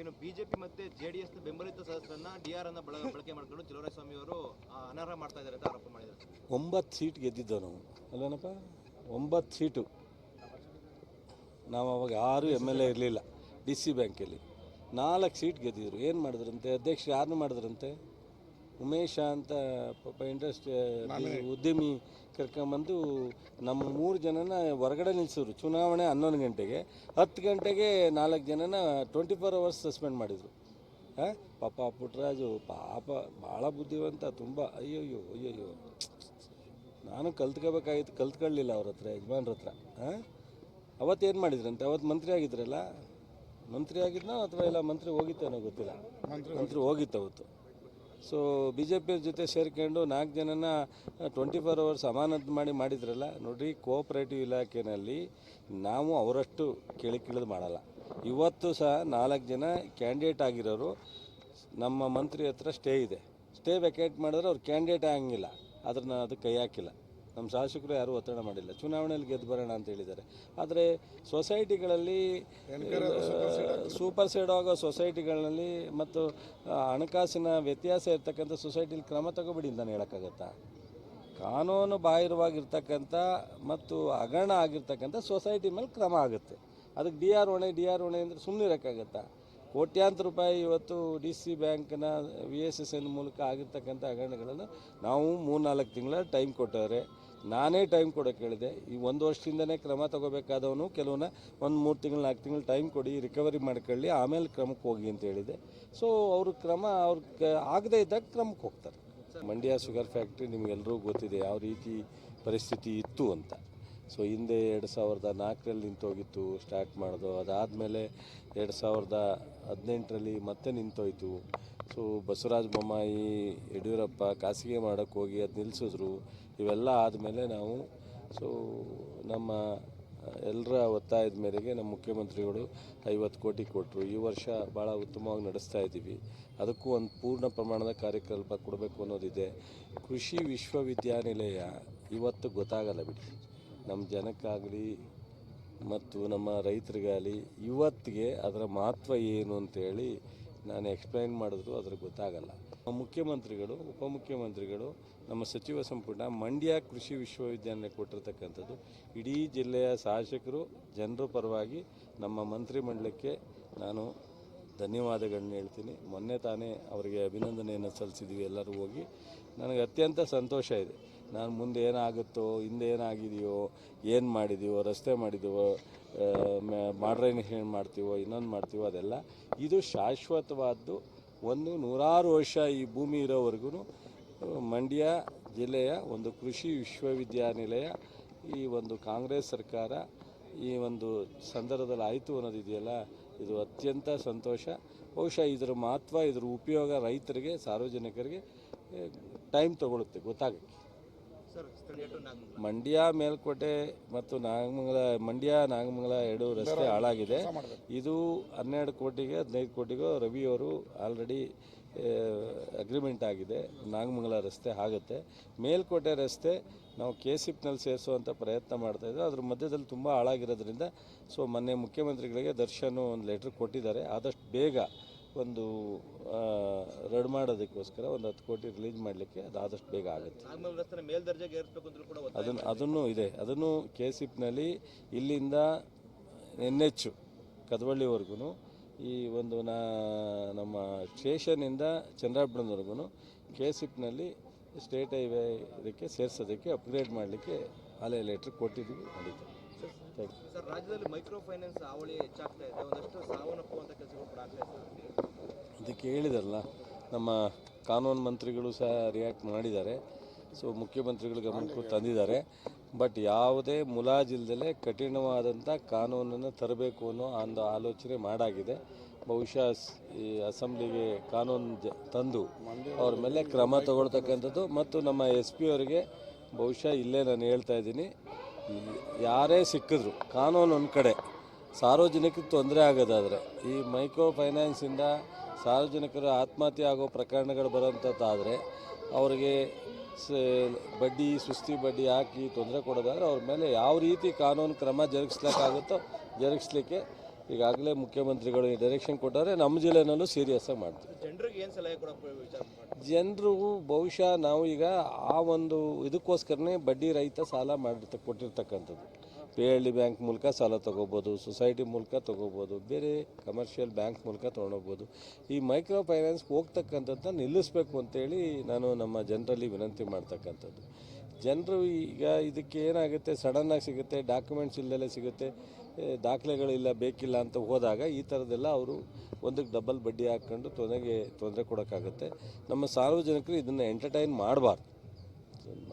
ಏನು ಬಿಜೆಪಿ ಮತ್ತೆ ಜೆಡಿಎಸ್ ಬೆಂಬಲಿತ ಸದಸ್ಯರನ್ನ ಡಿಆರ್ ಅನ್ನ ಬಳಕೆ ಮಾಡಿಕೊಂಡು ಚಲುವರಾಯಸ್ವಾಮಿ ಅವರು ಅನರ್ಹ ಮಾಡ್ತಾ ಇದ್ದಾರೆ ಅಂತ ಆರೋಪ ಮಾಡಿದ್ದಾರೆ. 9 ಸೀಟ್ ಗೆದ್ದಿದ್ದವು ನಾವು ಅಲ್ವೇನಪ್ಪ, 9 ಸೀಟು. ನಾವು ಅವಾಗ 6 MLA ಇರಲಿಲ್ಲ. DC ಬ್ಯಾಂಕಲ್ಲಿ 4 ಸೀಟ್ ಗೆದ್ದಿದ್ರು. ಏನು ಮಾಡಿದ್ರಂತೆ ಅಧ್ಯಕ್ಷರು, ಯಾರನ್ನು ಮಾಡಿದ್ರಂತೆ, ಉಮೇಶ ಅಂತ ಪಾಪ ಇಂಡಸ್ಟ್ರಿ ಉದ್ಯಮಿ ಕರ್ಕೊಂಬಂದು ನಮ್ಮ 3 ಜನನ ಹೊರಗಡೆ ನಿಲ್ಲಿಸಿದ್ರು. ಚುನಾವಣೆ 11 ಗಂಟೆಗೆ, 10 ಗಂಟೆಗೆ 4 ಜನನ 24 hours ಸಸ್ಪೆಂಡ್ ಮಾಡಿದರು. ಪಾಪ ಪುಟ್ಟರಾಜು ಪಾಪ ಭಾಳ ಬುದ್ಧಿವಂತ, ತುಂಬ. ಅಯ್ಯಯ್ಯೋ ನಾನು ಕಲ್ತ್ಕೋಬೇಕಾಗಿತ್ತು, ಕಲ್ತ್ಕೊಳ್ಳಲಿಲ್ಲ ಅವ್ರ ಹತ್ರ, ಯಜಮಾನ್ರ ಹತ್ರ. ಅವತ್ತೇನು ಮಾಡಿದ್ರಂತೆ, ಅವತ್ತು ಮಂತ್ರಿ ಆಗಿದ್ರಲ್ಲ, ಮಂತ್ರಿ ಆಗಿದ್ನೋ ಅಥವಾ ಇಲ್ಲ ಮಂತ್ರಿ ಹೋಗಿತ್ತೇನೋ ಗೊತ್ತಿಲ್ಲ, ಮಂತ್ರಿ ಹೋಗಿತ್ತು ಅವತ್ತು. ಸೊ BJP ಜೊತೆ ಸೇರ್ಕೊಂಡು 4 ಜನನ 24 hours ಅಮಾನತು ಮಾಡಿದ್ರಲ್ಲ. ನೋಡಿರಿ, ಕೋಆಪ್ರೇಟಿವ್ ಇಲಾಖೆಯಲ್ಲಿ ನಾವು ಅವರಷ್ಟು ಕೆಳಕಿಳಿದು ಮಾಡಲ್ಲ. ಇವತ್ತು ಸಹ 4 ಜನ ಕ್ಯಾಂಡಿಡೇಟ್ ಆಗಿರೋರು ನಮ್ಮ ಮಂತ್ರಿ ಹತ್ರ ಸ್ಟೇ ಇದೆ. ಸ್ಟೇ ವೆಕೇಟ್ ಮಾಡಿದ್ರೆ ಅವ್ರು ಕ್ಯಾಂಡಿಡೇಟ್ ಆಗಂಗಿಲ್ಲ, ಅದನ್ನು ಅದಕ್ಕೆ ಕೈ ಹಾಕಿಲ್ಲ. ನಮ್ಮ ಶಾಸಕರು ಯಾರೂ ಒತ್ತಡ ಮಾಡಿಲ್ಲ, ಚುನಾವಣೆಯಲ್ಲಿ ಗೆದ್ದು ಬರೋಣ ಅಂತ ಹೇಳಿದ್ದಾರೆ. ಆದರೆ ಸೊಸೈಟಿಗಳಲ್ಲಿ ಸೂಪರ್ ಸೈಡ್ ಆಗೋ ಸೊಸೈಟಿಗಳಲ್ಲಿ ಮತ್ತು ಹಣಕಾಸಿನ ವ್ಯತ್ಯಾಸ ಇರ್ತಕ್ಕಂಥ ಸೊಸೈಟಿಲಿ ಕ್ರಮ ತಗೋಬಿಡಿ ಅಂತ ಹೇಳೋಕ್ಕಾಗತ್ತಾ? ಕಾನೂನು ಬಾಹಿರವಾಗಿರ್ತಕ್ಕಂಥ ಮತ್ತು ಹಗರಣ ಆಗಿರ್ತಕ್ಕಂಥ ಸೊಸೈಟಿ ಮೇಲೆ ಕ್ರಮ ಆಗುತ್ತೆ. ಅದಕ್ಕೆ ಡಿ ಆರ್ ಹೊಣೆ ಅಂದರೆ ಸುಮ್ಮನೆ ಇರೋಕ್ಕಾಗತ್ತಾ? ಕೋಟ್ಯಾಂತರ ರೂಪಾಯಿ ಇವತ್ತು DC ಬ್ಯಾಂಕ್ನ VSSN ಮೂಲಕ ಆಗಿರ್ತಕ್ಕಂಥ ಹಗರಣಗಳನ್ನು ನಾವು 3-4 ತಿಂಗಳ ಟೈಮ್ ಕೊಟ್ಟವ್ರೆ. ನಾನೇ ಟೈಮ್ ಕೊಡೋಕೆ ಹೇಳಿದೆ. ಈ 1 ವರ್ಷದಿಂದನೇ ಕ್ರಮ ತಗೋಬೇಕಾದವನು ಕೆಲವನ್ನ 1-3 ತಿಂಗಳು 4 ತಿಂಗಳು ಟೈಮ್ ಕೊಡಿ, ರಿಕವರಿ ಮಾಡ್ಕೊಳ್ಳಿ, ಆಮೇಲೆ ಕ್ರಮಕ್ಕೆ ಹೋಗಿ ಅಂತ ಹೇಳಿದೆ. ಸೊ ಅವರು ಕ್ರಮ ಅವ್ರಿಗೆ ಆಗದೇ ಇದ್ದಾಗ ಕ್ರಮಕ್ಕೆ ಹೋಗ್ತಾರೆ. ಮಂಡ್ಯ ಶುಗರ್ ಫ್ಯಾಕ್ಟ್ರಿ ನಿಮಗೆಲ್ಲರಿಗೂ ಗೊತ್ತಿದೆ ಯಾವ ರೀತಿ ಪರಿಸ್ಥಿತಿ ಇತ್ತು ಅಂತ. ಸೊ ಹಿಂದೆ 2004ರಲ್ಲಿ ನಿಂತೋಗಿತ್ತು, ಸ್ಟಾರ್ಟ್ ಮಾಡೋದು. ಅದಾದಮೇಲೆ 2018ರಲ್ಲಿ ಮತ್ತೆ ನಿಂತೋಯ್ತು. ಸೊ ಬಸವರಾಜ ಬೊಮ್ಮಾಯಿ, ಯಡಿಯೂರಪ್ಪ ಖಾಸಗಿ ಮಾಡೋಕ್ಕೆ ಹೋಗಿ ಅದು ನಿಲ್ಲಿಸಿದ್ರು. ಇವೆಲ್ಲ ಆದಮೇಲೆ ನಾವು ನಮ್ಮ ಎಲ್ಲರ ಒತ್ತಾಯದ ಮೇರೆಗೆ ನಮ್ಮ ಮುಖ್ಯಮಂತ್ರಿಗಳು 50 ಕೋಟಿ ಕೊಟ್ಟರು. ಈ ವರ್ಷ ಭಾಳ ಉತ್ತಮವಾಗಿ ನಡೆಸ್ತಾ ಇದ್ದೀವಿ. ಅದಕ್ಕೂ ಒಂದು ಪೂರ್ಣ ಪ್ರಮಾಣದ ಕಾರ್ಯಕ್ರಮ ಕೊಡಬೇಕು ಅನ್ನೋದಿದೆ. ಕೃಷಿ ವಿಶ್ವವಿದ್ಯಾನಿಲಯ ಇವತ್ತು ಗೊತ್ತಾಗಲ್ಲ ಬಿಡಿ, ನಮ್ಮ ಜನಕ್ಕಾಗಲಿ ಮತ್ತು ನಮ್ಮ ರೈತರಿಗಾಗಲಿ ಇವತ್ತಿಗೆ ಅದರ ಮಹತ್ವ ಏನು ಅಂತೇಳಿ ನಾನು ಎಕ್ಸ್ಪ್ಲೈನ್ ಮಾಡಿದ್ರು ಅದ್ರ ಗೊತ್ತಾಗಲ್ಲ. ಮುಖ್ಯಮಂತ್ರಿಗಳು, ಉಪಮುಖ್ಯಮಂತ್ರಿಗಳು, ನಮ್ಮ ಸಚಿವ ಸಂಪುಟ ಮಂಡ್ಯ ಕೃಷಿ ವಿಶ್ವವಿದ್ಯಾನಿಲಯ ಕೊಟ್ಟಿರ್ತಕ್ಕಂಥದ್ದು ಇಡೀ ಜಿಲ್ಲೆಯ ಶಾಸಕರು ಜನರ ಪರವಾಗಿ ನಮ್ಮ ಮಂತ್ರಿಮಂಡಲಕ್ಕೆ ನಾನು ಧನ್ಯವಾದಗಳನ್ನ ಹೇಳ್ತೀನಿ. ಮೊನ್ನೆ ತಾನೇ ಅವರಿಗೆ ಅಭಿನಂದನೆಯನ್ನು ಸಲ್ಲಿಸಿದ್ವಿ ಎಲ್ಲರೂ ಹೋಗಿ. ನನಗೆ ಅತ್ಯಂತ ಸಂತೋಷ ಇದೆ. ನಾನು ಮುಂದೆ ಏನಾಗುತ್ತೋ, ಹಿಂದೆ ಏನಾಗಿದೆಯೋ, ಏನು ಮಾಡಿದೀವೋ, ರಸ್ತೆ ಮಾಡಿದೀವೋ, ಮಾಡ್ರೈನೇಷನ್ ಮಾಡ್ತೀವೋ, ಇನ್ನೊಂದು ಮಾಡ್ತೀವೋ, ಅದೆಲ್ಲ ಇದು ಶಾಶ್ವತವಾದ್ದು. 100 ವರ್ಷ ಈ ಭೂಮಿ ಇರೋವರೆಗೂ ಮಂಡ್ಯ ಜಿಲ್ಲೆಯ ಒಂದು ಕೃಷಿ ವಿಶ್ವವಿದ್ಯಾನಿಲಯ ಈ ಒಂದು ಕಾಂಗ್ರೆಸ್ ಸರ್ಕಾರ ಈ ಒಂದು ಸಂದರ್ಭದಲ್ಲಿ ಆಯಿತು ಅನ್ನೋದಿದೆಯಲ್ಲ, ಇದು ಅತ್ಯಂತ ಸಂತೋಷ. ಬಹುಶಃ ಇದರ ಮಹತ್ವ, ಇದರ ಉಪಯೋಗ ರೈತರಿಗೆ, ಸಾರ್ವಜನಿಕರಿಗೆ ಟೈಮ್ ತಗೊಳುತ್ತೆ ಗೊತ್ತಾಗಕ್ಕೆ. ಮಂಡ್ಯ ಮೇಲ್ಕೋಟೆ ಮತ್ತು ಮಂಡ್ಯ-ನಾಗಮಂಗಲ 2 ರಸ್ತೆ ಹಾಳಾಗಿದೆ. ಇದು 12 ಕೋಟಿಗೆ 15 ಕೋಟಿಗೋ ರವಿಯವರು ಆಲ್ರೆಡಿ ಅಗ್ರಿಮೆಂಟ್ ಆಗಿದೆ. ನಾಗಮಂಗಲ ರಸ್ತೆ ಆಗುತ್ತೆ. ಮೇಲ್ಕೋಟೆ ರಸ್ತೆ ನಾವು KCPನಲ್ಲಿ ಸೇರಿಸುವಂಥ ಪ್ರಯತ್ನ ಮಾಡ್ತಾಯಿದ್ವಿ. ಅದ್ರ ಮಧ್ಯದಲ್ಲಿ ತುಂಬ ಹಾಳಾಗಿರೋದ್ರಿಂದ ಮೊನ್ನೆ ಮುಖ್ಯಮಂತ್ರಿಗಳಿಗೆ ದರ್ಶನ್ ಒಂದು ಲೆಟ್ರ್ ಕೊಟ್ಟಿದ್ದಾರೆ. ಆದಷ್ಟು ಬೇಗ ಒಂದು ರಡ್ ಮಾಡೋದಕ್ಕೋಸ್ಕರ ಒಂದು 10 ಕೋಟಿ ರಿಲೀಸ್ ಮಾಡಲಿಕ್ಕೆ ಅದು ಆದಷ್ಟು ಬೇಗ ಆಗುತ್ತೆ. ಅದನ್ನು ಇದೆ. ಅದನ್ನು KCPನಲ್ಲಿ ಇಲ್ಲಿಂದ NH ಕದವಳ್ಳಿವರೆಗೂ ಈ ಒಂದು ನಮ್ಮ ಸ್ಟೇಷನಿಂದ ಚಂದ್ರಾಪುರದವರೆಗೂ KCPನಲ್ಲಿ ಸ್ಟೇಟ್ ಹೈವೇ ಇದಕ್ಕೆ ಸೇರಿಸೋದಕ್ಕೆ ಅಪ್ಗ್ರೇಡ್ ಮಾಡಲಿಕ್ಕೆ ಅಲ್ಲೇ ಲೆಟ್ರ್ ಕೊಟ್ಟಿದ್ದೀವಿ. ನಡೀತದೆ. ಸರ್, ರಾಜ್ಯದಲ್ಲಿ ಮೈಕ್ರೋ ಫೈನಾನ್ಸ್ ಹಾವಳಿ ಹೆಚ್ಚಾಗ್ತಾ ಇದೆ, ಒಂದಷ್ಟು ಸಾವನ್ನಪ್ಪುವಂಥ ಕೆಲಸಗಳು ಕೂಡ ಆಗ್ತಾ ಇದೆ. ಇದಕ್ಕೆ ಹೇಳಿದಾರಲ್ಲ, ನಮ್ಮ ಕಾನೂನು ಮಂತ್ರಿಗಳು ಸಹ ರಿಯಾಕ್ಟ್ ಮಾಡಿದ್ದಾರೆ. ಮುಖ್ಯಮಂತ್ರಿಗಳ ಗಮನಕ್ಕೂ ತಂದಿದ್ದಾರೆ. ಬಟ್ ಯಾವುದೇ ಮುಲಾಜಿಲ್ದಲೇ ಕಠಿಣವಾದಂಥ ಕಾನೂನನ್ನು ತರಬೇಕು ಅನ್ನೋ ಒಂದು ಆಲೋಚನೆ ಮಾಡಾಗಿದೆ. ಬಹುಶಃ ಈ ಅಸೆಂಬ್ಲಿಗೆ ಕಾನೂನು ತಂದು ಅವ್ರ ಮೇಲೆ ಕ್ರಮ ತಗೊಳ್ತಕ್ಕಂಥದ್ದು ಮತ್ತು ನಮ್ಮ SP ಅವರಿಗೆ ಬಹುಶಃ ಇಲ್ಲೇ ನಾನು ಹೇಳ್ತಾ ಇದ್ದೀನಿ, ಯಾರೇ ಸಿಕ್ಕಿದ್ರು ಕಾನೂನು ಒಂದು ಕಡೆ, ಸಾರ್ವಜನಿಕರಿಗೆ ತೊಂದರೆ ಆಗೋದಾದರೆ ಈ ಮೈಕ್ರೋ ಫೈನಾನ್ಸಿಂದ ಸಾರ್ವಜನಿಕರು ಆತ್ಮಹತ್ಯೆ ಆಗೋ ಪ್ರಕರಣಗಳು ಬರೋಂಥದ್ದಾದರೆ ಅವರಿಗೆ ಬಡ್ಡಿ, ಸುಸ್ತಿ ಬಡ್ಡಿ ಹಾಕಿ ತೊಂದರೆ ಕೊಡೋದಾದರೆ ಅವ್ರ ಮೇಲೆ ಯಾವ ರೀತಿ ಕಾನೂನು ಕ್ರಮ ಜರುಗಿಸ್ಲಿಕ್ಕಾಗುತ್ತೋ ಜರುಗಿಸ್ಲಿಕ್ಕೆ ಈಗಾಗಲೇ ಮುಖ್ಯಮಂತ್ರಿಗಳು ಡೈರೆಕ್ಷನ್ ಕೊಟ್ಟಾರೆ. ನಮ್ಮ ಜಿಲ್ಲೆನಲ್ಲೂ ಸೀರಿಯಸ್ಸಾಗಿ ಮಾಡ್ತೀವಿ. ಜನರಿಗೆ ಏನು ಸಲಹೆ ಕೊಡೋ ವಿಚಾರ ಮಾಡಿ ಜನರು ಬಹುಶಃ ನಾವು ಈಗ ಆ ಒಂದು ಇದಕ್ಕೋಸ್ಕರನೇ ಬಡ್ಡಿ ರಹಿತ ಸಾಲ ಕೊಟ್ಟಿರ್ತಕ್ಕಂಥದ್ದು. PLD ಬ್ಯಾಂಕ್ ಮೂಲಕ ಸಾಲ ತೊಗೋಬೋದು, ಸೊಸೈಟಿ ಮೂಲಕ ತೊಗೋಬೋದು, ಬೇರೆ ಕಮರ್ಷಿಯಲ್ ಬ್ಯಾಂಕ್ ಮೂಲಕ ತೊಗೊಂಡೋಗ್ಬೋದು. ಈ ಮೈಕ್ರೋ ಫೈನಾನ್ಸ್ ಹೋಗ್ತಕ್ಕಂಥದ್ದನ್ನ ನಿಲ್ಲಿಸಬೇಕು ಅಂತೇಳಿ ನಾನು ನಮ್ಮ ಜನರಲ್ಲಿ ವಿನಂತಿ ಮಾಡ್ತಕ್ಕಂಥದ್ದು. ಜನರು ಈಗ ಇದಕ್ಕೆ ಏನಾಗುತ್ತೆ, ಸಡನ್ನಾಗಿ ಸಿಗುತ್ತೆ, ಡಾಕ್ಯುಮೆಂಟ್ಸ್ ಇಲ್ಲದಲ್ಲೇ ಸಿಗುತ್ತೆ, ದಾಖಲೆಗಳಿಲ್ಲ ಬೇಕಿಲ್ಲ ಅಂತ ಹೋದಾಗ ಈ ಥರದ್ದೆಲ್ಲ ಅವರು ಒಂದಕ್ಕೆ ಡಬಲ್ ಬಡ್ಡಿ ಹಾಕ್ಕೊಂಡು ತೊಂದರೆ ಕೊಡೋಕ್ಕಾಗುತ್ತೆ. ನಮ್ಮ ಸಾರ್ವಜನಿಕರು ಇದನ್ನು ಎಂಟರ್ಟೈನ್ ಮಾಡಬಾರ್ದು.